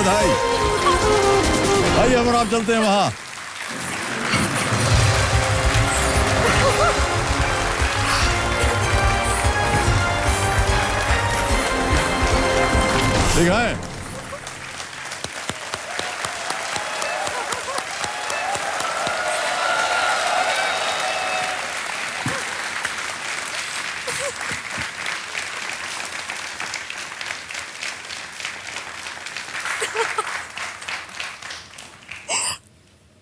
बधाई। आइए अब आप चलते हैं वहां। ठीक है,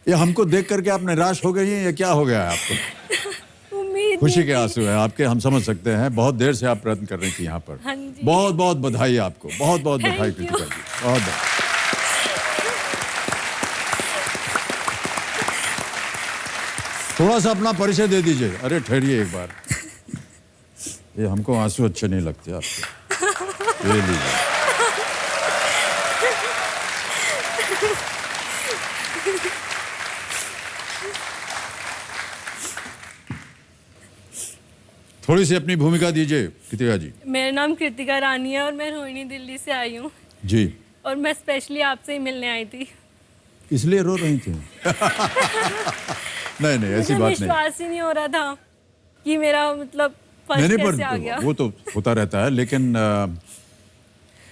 ये हमको देख करके आप निराश हो गई हैं या क्या हो गया है आपको? उम्मीद खुशी नहीं के थी। आंसू हैं आपके, हम समझ सकते हैं। बहुत देर से आप प्रयत्न कर रही थी यहाँ पर। हाँ जी। बहुत बहुत बधाई आपको, बहुत बहुत बधाई Thank you. कृतिका जी, बहुत बहुत। थोड़ा सा अपना परिचय दे दीजिए। अरे ठहरिए एक बार, ये हमको आंसू अच्छे नहीं लगते आपके, ये लीजिए। थोड़ी सी अपनी भूमिका दीजिए कृतिका जी। मेरा नाम कृतिका रानी है और मैं रोहिणी दिल्ली से आई हूँ जी, और मैं स्पेशली आपसे ही मिलने आई थी। इसलिए रो रही थी? नहीं नहीं, ऐसी मुझे बात नहीं। विश्वास ही नहीं हो रहा था कि मेरा मतलब नहीं फर्स्ट नहीं, कैसे आ गया। पर वो तो होता रहता है, लेकिन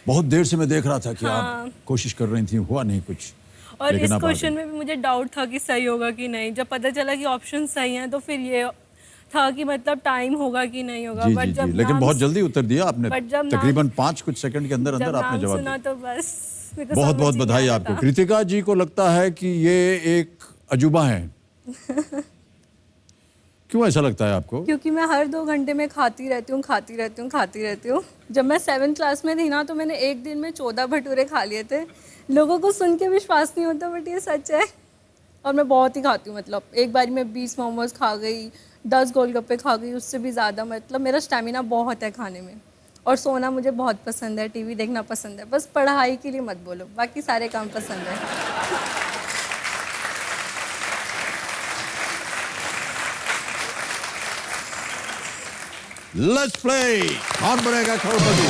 बहुत देर से मैं देख रहा था कि हाँ। आप कोशिश कर रही थी, हुआ नहीं कुछ। और लेकिन इस आप आ क्वेश्चन गई। में भी मुझे डाउट था कि सही होगा कि नहीं। जब पता चला कि ऑप्शन सही हैं तो फिर ये था कि मतलब टाइम होगा कि नहीं होगा। जी बट जी जी, जब लेकिन नाम बहुत जल्दी उत्तर दिया आपने। बट जब नाम- तकरीबन 5 कुछ सेकंड के अंदर जब अंदर आपने नाम जवाब सुना दिया। तो बस मेरे को बहुत समझ बहुत ही नहीं बधाई आ रहा आपको। था। कृतिका जी को लगता है कि ये एक अजूबा है। क्यों ऐसा लगता है आपको? क्योंकि मैं हर 2 घंटे में खाती रहती हूँ। जब मैं 7th क्लास में थी ना तो मैंने एक दिन में 14 भटूरे खा लिए थे। लोगों को सुन के विश्वास नहीं होता बट ये सच है। और मैं बहुत ही खाती हूँ, मतलब एक बारी में 20 मोमोज खा गई, 10 गोलगप्पे खा गई, उससे भी ज़्यादा। मतलब मेरा स्टैमिना बहुत है खाने में। और सोना मुझे बहुत पसंद है, टीवी देखना पसंद है। बस पढ़ाई के लिए मत बोलो, बाकी सारे काम पसंद है। लेट्स प्ले, कौन बनेगा करोड़पति।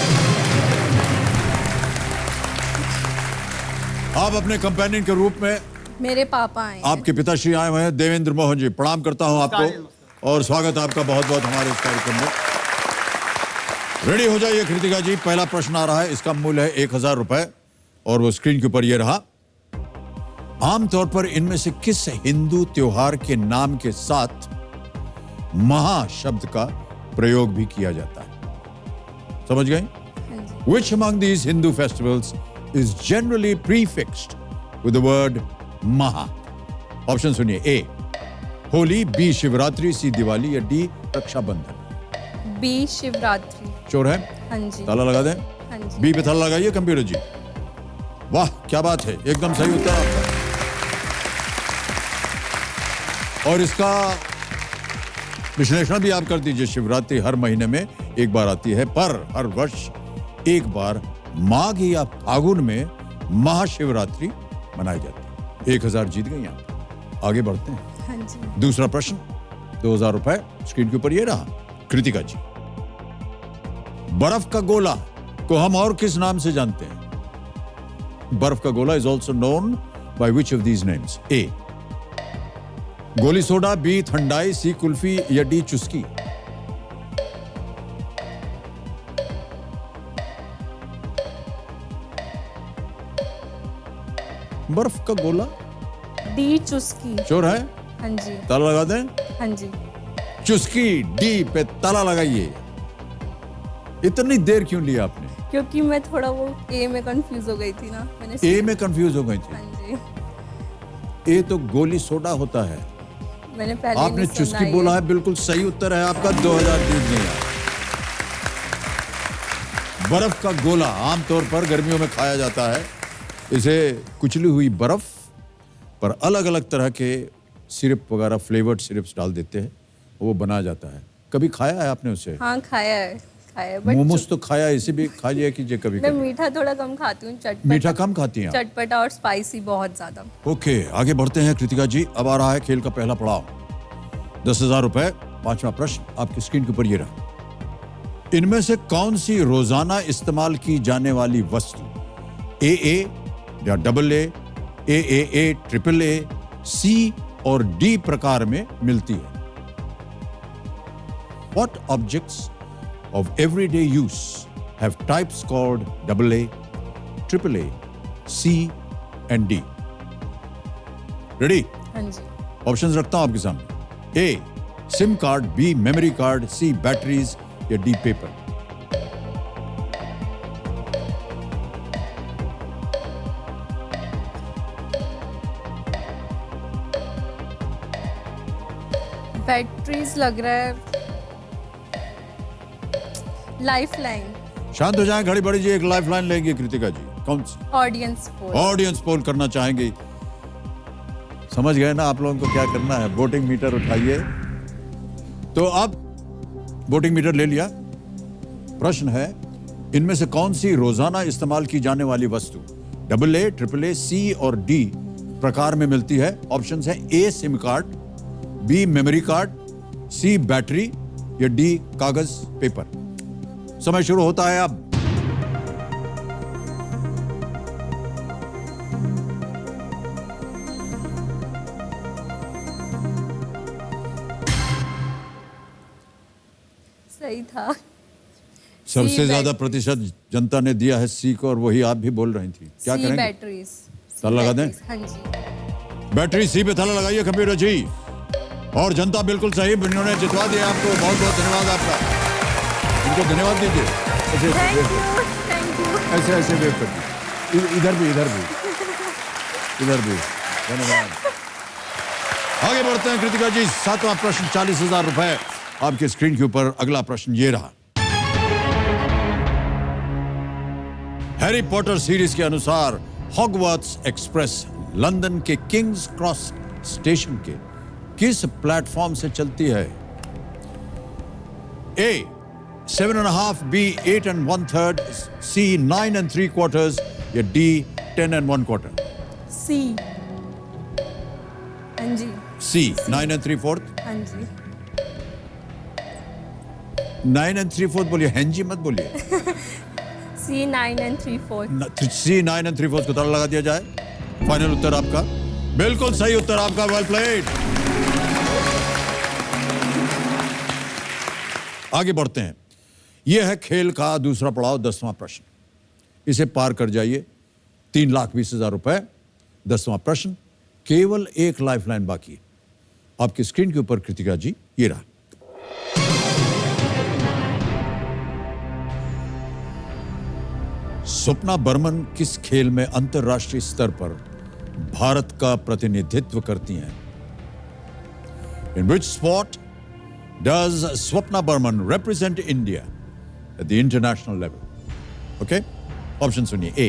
आप अपने कंपेनियन के रूप में मेरे पापा आए हैं। आपके पिताश्री आए हुए हैं, देवेंद्र मोहन जी। प्रणाम करता हूं आपको और स्वागत है आपका बहुत बहुत हमारे इस कार्यक्रम में। रेडी हो जाइए कृतिका जी, पहला प्रश्न आ रहा है। इसका मूल्य है 1000 रुपए और वो स्क्रीन के ऊपर ये रहा। आमतौर पर इनमें से किस हिंदू त्योहार के नाम के साथ महा शब्द का प्रयोग भी किया जाता है? समझ गए? Which among these Hindu festivals is generally prefixed with the word Maha? Option सुनिए। ए होली, बी शिवरात्रि, सी दिवाली या डी रक्षाबंधन। बी शिवरात्रि। चोर है? हाँ जी। ताला लगा दें। हाँ जी। बी पे ताला लगाइए कंप्यूटर जी। वाह क्या बात है, एकदम सही उत्तर आपका। और इसका विश्लेषण भी आप कर दीजिए। शिवरात्रि हर महीने में एक बार आती है, पर हर वर्ष एक बार माघ या फागुन में महाशिवरात्रि मनाई जाती है। 1000 जीत गई आप। आगे बढ़ते हैं। हाँ जी। दूसरा प्रश्न, 2000 रुपए स्क्रीन के ऊपर ये रहा। कृतिका जी, बर्फ का गोला को हम और किस नाम से जानते हैं? बर्फ का गोला is also known by which of these names? A goli soda, B thandai, C kulfi या डी चुस्की। बर्फ का गोला। डी चुस्की। चोर है? हाँ जी। ताला लगा दें। हाँ जी। चुस्की, डी पे ताला लगाइए। इतनी देर क्यों लिया आपने? क्योंकि मैं थोड़ा वो ए में कंफ्यूज हो गई थी ना, मैंने ए में कंफ्यूज हो गई थी। हाँ जी। ए तो गोली सोडा होता है। मैंने पहले आपने नहीं सुना चुस्की ये। बोला है, बिल्कुल सही उत्तर है आपका। 2000 जीत गए आप। बर्फ का गोला आमतौर पर गर्मियों में खाया जाता है। इसे कुचली हुई बर्फ पर अलग अलग तरह के सिरप वगैरह, फ्लेवर्ड सिरप्स डाल देते हैं, वो बनाया जाता है। कभी खाया है आपने उसे? हाँ खाया है बट मोमोज तो खाया, इसे भी खा लिया कीजिए कभी मैं कभी। मीठा थोड़ा कम खाती हूँ, मीठा कम खाती हैं आप? चटपटा और स्पाइसी बहुत ज्यादा। ओके, आगे बढ़ते हैं कृतिका जी। अब आ रहा है खेल का पहला पड़ाव। 10,000 रुपए। पांचवा प्रश्न आपकी स्क्रीन के ऊपर ये रहा। इनमें से कौन सी रोजाना इस्तेमाल की जाने वाली वस्तु ए या डबल ए, ट्रिपल ए, सी और डी प्रकार में मिलती है? What objects of everyday use have types called double A, triple A, C and D? Ready? हाँ जी। ऑप्शंस रखता हूं आपके सामने। A sim card, B memory card, C batteries या डी पेपर। बैटरीज लग रहा है। Life line. शांत हो जाएं, घड़ी बढ़ी जी। एक लाइफ लाइन लेंगे कृतिका जी। कौन सी? Audience poll. ऑडियंस पोल करना चाहेंगे। समझ गए ना आप लोगों को क्या करना है? वोटिंग मीटर उठाइए। तो अब वोटिंग मीटर ले लिया। प्रश्न है, इनमें से कौन सी रोजाना इस्तेमाल की जाने वाली वस्तु डबल ए, ट्रिपल ए, सी और डी प्रकार में मिलती है? ऑप्शंस हैं A sim card, B memory card, C battery या डी कागज पेपर। समय शुरू होता है अब। सही था। सबसे ज्यादा प्रतिशत जनता ने दिया है सी को, और वही आप भी बोल रही थी। क्या करेंगे? बैटरीज। ताला लगा दें? हाँ जी। बैटरी सी पे ताला लगाइए कंप्यूटर जी। और जनता बिल्कुल सही, इन्होंने जितवा दिया आपको। बहुत बहुत धन्यवाद आपका। इनको धन्यवाद दीजिए। Thank you. ऐसे ऐसे वेव कर दीजिए। इधर भी धन्यवाद। आगे बढ़ते हैं कृतिका जी। 7वां प्रश्न, 40,000 रुपए आपके स्क्रीन के ऊपर। अगला प्रश्न ये रहा। हैरी पॉटर सीरीज के अनुसार हॉगवर्ट्स एक्सप्रेस लंदन के किंग्स क्रॉस स्टेशन के किस प्लेटफॉर्म से चलती है? ए 7.5, बी 8 1/3, सी 9 3/4 या डी 10 1/4? सी। हाँ जी। सी 9 3/4। हाँ जी। 9 3/4 बोलिए, हैंजी मत बोलिए। सी 9 3/4। सी 9 3/4 को ताला लगा दिया जाए। फाइनल उत्तर आपका? बिल्कुल सही उत्तर आपका। Well played. आगे बढ़ते हैं। यह है खेल का दूसरा पड़ाव, 10वां प्रश्न। इसे पार कर जाइए। 3,20,000 रुपए। 10वां प्रश्न, केवल एक लाइफलाइन बाकी है। आपकी स्क्रीन के ऊपर कृतिका जी ये रहा। स्वप्ना बर्मन किस खेल में अंतरराष्ट्रीय स्तर पर भारत का प्रतिनिधित्व करती हैं? In which sport does Swapna Burman represent India at the international level? Okay? Option सुनिए। A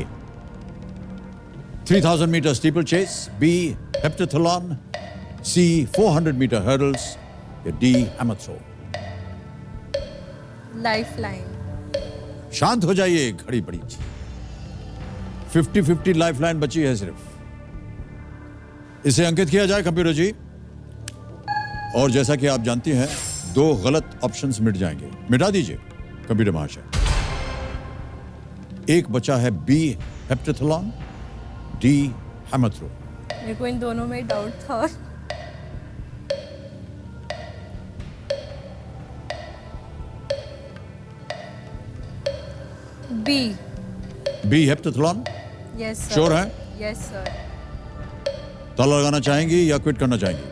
3,000 meter steeplechase, B heptathlon, C 400 meter hurdles या D hammer throw? Life line. शांत हो जाइए, घड़ी पड़ी। 50-50 लाइफलाइन बची है सिर्फ। इसे अंकित किया जाए कंप्यूटर जी। और जैसा कि आप जानती हैं, 2 गलत ऑप्शंस मिट जाएंगे। मिटा दीजिए कंप्यूटर महाशय। एक बचा है B heptathlon, D hammer throw. मेरे को इन दोनों में डाउट था। B heptathlon. Yes sir. Sure है? Yes sir. ताला लगाना चाहेंगी या क्विट करना चाहेंगी?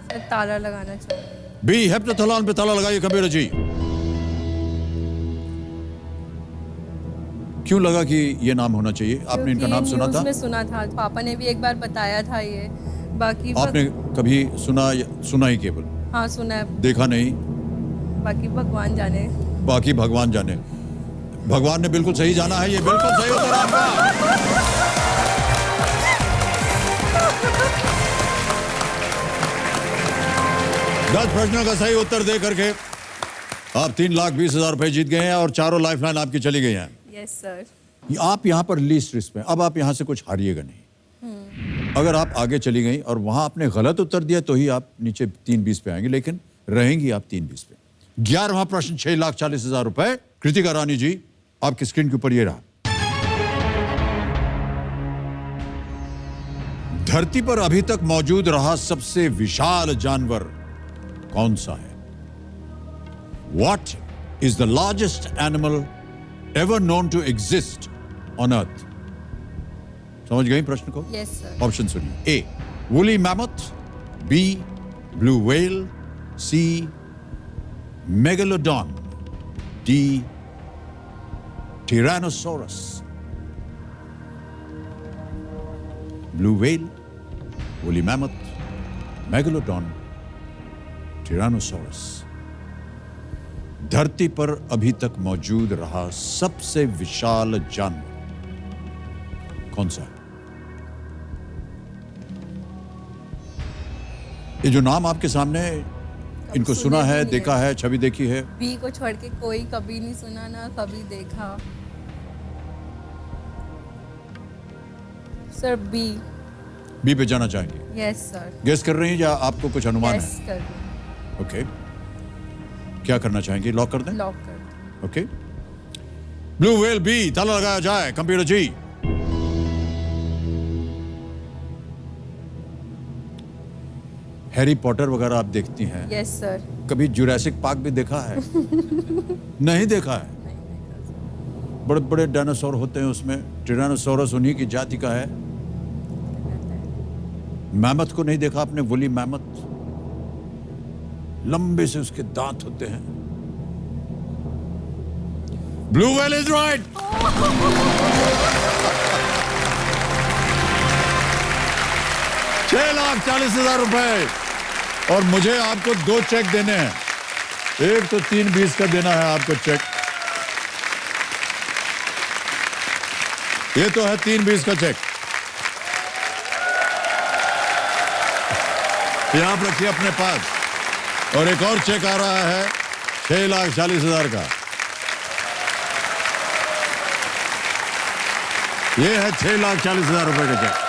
सर ताला लगाना चाहूँगी। बी हेप्टाथलॉन पे ताला लगाइए कंप्यूटर जी। क्यों लगा कि ये नाम होना चाहिए? आपने इनका नाम सुना था? न्यूज़ में सुना था, पापा ने भी एक बार बताया था ये। बाकी आपने कभी सुना ही केवल? हाँ सुना है। देखा नहीं? बाकी भगवान जाने। बाकी भगवान जाने। भगवान ने बिल्कुल सही जाना है। ये बिल्कुल सही उत्तर आपका। दस प्रश्नों का सही उत्तर दे करके आप 3,20,000 रुपए जीत गए हैं और चारों लाइफलाइन आपकी चली गई हैं। Yes sir. आप यहां पर लीस्ट रिस्क में। अब आप यहां से कुछ हारिएगा नहीं। अगर आप आगे चली गई और वहां आपने गलत उत्तर दिया तो ही आप नीचे 3,20 पे आएंगे, लेकिन रहेंगी आप 3,20 पे। 11वां प्रश्न, 6,40,000 रुपए। कृतिका रानी जी, आपकी स्क्रीन के ऊपर ये रहा। धरती पर अभी तक मौजूद रहा सबसे विशाल जानवर कौन सा है? What is the largest animal ever known to exist on Earth? समझ गई प्रश्न को? Yes sir. ऑप्शन सुनिए। A woolly mammoth, B blue whale, C megalodon, D tyrannosaurus. Blue whale, woolly mammoth, megalodon, tyrannosaurus. धरती पर अभी तक मौजूद रहा सबसे विशाल जानवर कौन सा है? ये जो नाम आपके सामने, इनको सुना है, देखा है, छवि देखी है? बी को छोड़ के कोई कभी नहीं सुना ना कभी देखा। सर बी पे जाना चाहेंगे? Yes sir. गेस कर रही हैं या आपको कुछ अनुमान यस है? कर दूं। ओके, क्या करना चाहेंगे? लॉक कर दें? लॉक कर दूं। ओके, ब्लू व्हेल बी, ताला लगाया जाए। कंप्यूटर जी, हैरी पॉटर वगैरह आप देखती हैं? Yes sir. कभी जुरासिक पार्क भी देखा है? नहीं देखा है? बड़े बड़े डायनासोर होते हैं उसमें। टिरानोसोरस उन्हीं की जाति का है। मैमथ को नहीं देखा आपने? वुली मैमथ, लंबे से उसके दांत होते हैं। Blue whale is right. ₹6,40,000। और मुझे आपको 2 चेक देने हैं। एक तो 320 का देना है आपको चेक। ये तो है 320 का चेक। ये आप रखिए अपने पास। और एक और चेक आ रहा है 6,40,000 का। ये है 6,40,000 रुपए का चेक।